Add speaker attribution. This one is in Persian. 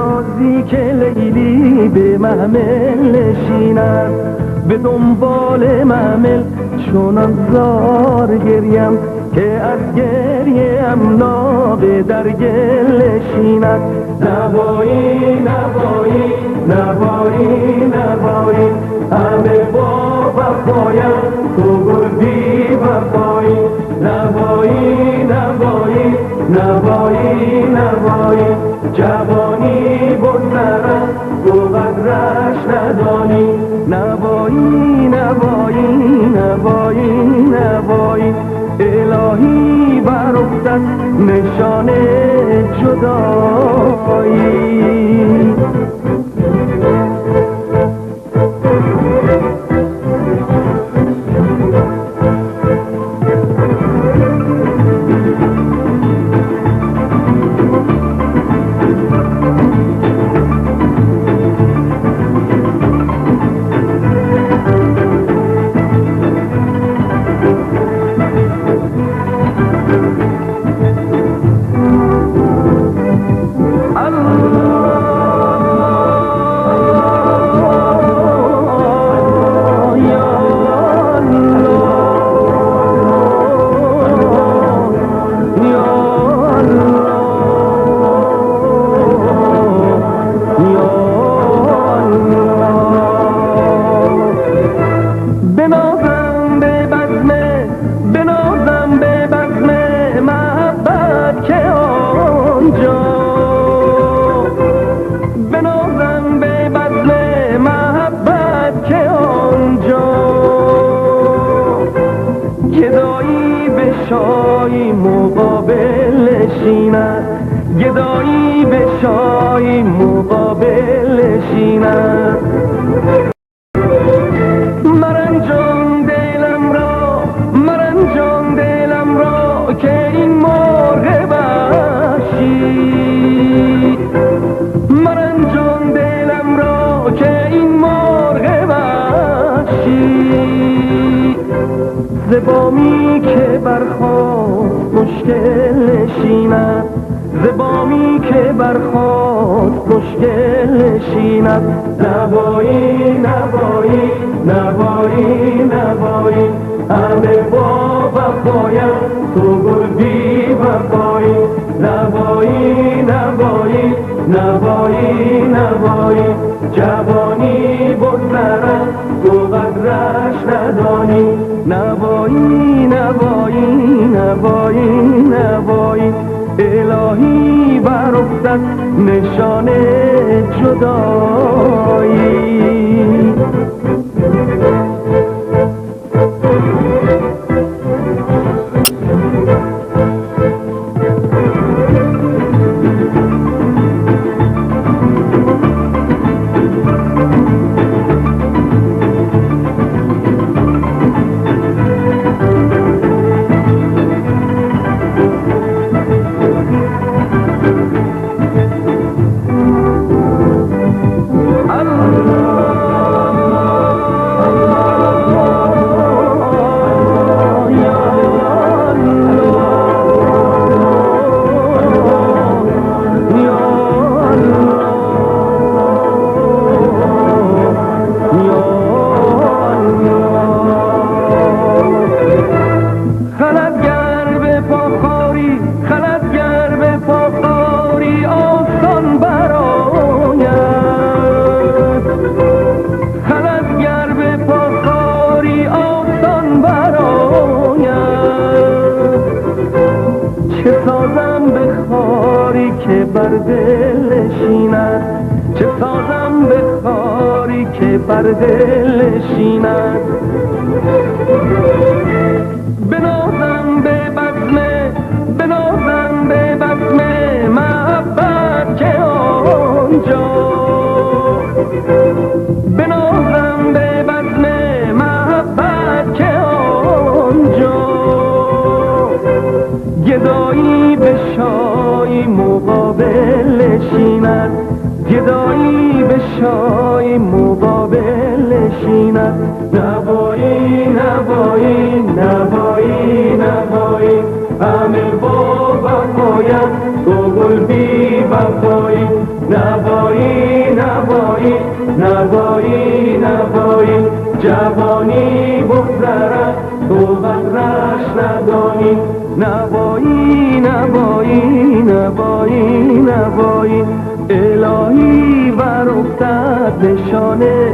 Speaker 1: نازی که لیلی به محمل نشیند، به دنبال محمل چونان زار گریم که از گریم نابه در گل نشیند. نوایی نوایی نوایی نوایی همه با وفایم تو گل بی وفایی. نوایی نوایی نوایی نوایی جوانی بگذرد تو قدرش ندانی. نوایی نوایی نوایی نوایی الهی برافتد نشان جدایی. گدایی به شایی مقابل نشیند، گدایی به شایی مقابل نشیند. مرنجان دلم را مرنجان دلم را که این مرغ وحشی، مرنجان دلم را که این مرغ وحشی زبامی که برخواست مشکل نشیند، زبامی که برخواست مشکل نشیند. نوایی نوایی نوایی نوایی همه با وفایم تو گل بی وفایی. نوایی نوایی نوایی نوایی جوانی بگذرد تو قدرش ندانی. نوایی نوایی نوایی نوایی الهی برافتد نشان جدایی. چه سازم به خاری که بر دل نشیند، چه سازم به خاری که بر دل نشیند. بنازم به بزمه بنازم به بزمه محبت که آنجا، بنازم به بزمه محبت که آنجا. گدایی به شایی مقابل نشیند، گدایی به شایی مقابل نشیند. نوایی نوایی نوایی نوایی همه با وفایم تو گل بی وفایی. نوایی نوایی نوایی نوایی نوایی جوانی بگذرد تو قدرش ندانی نوایی نوایی نوایی نوایی الهی بر افتد نشانه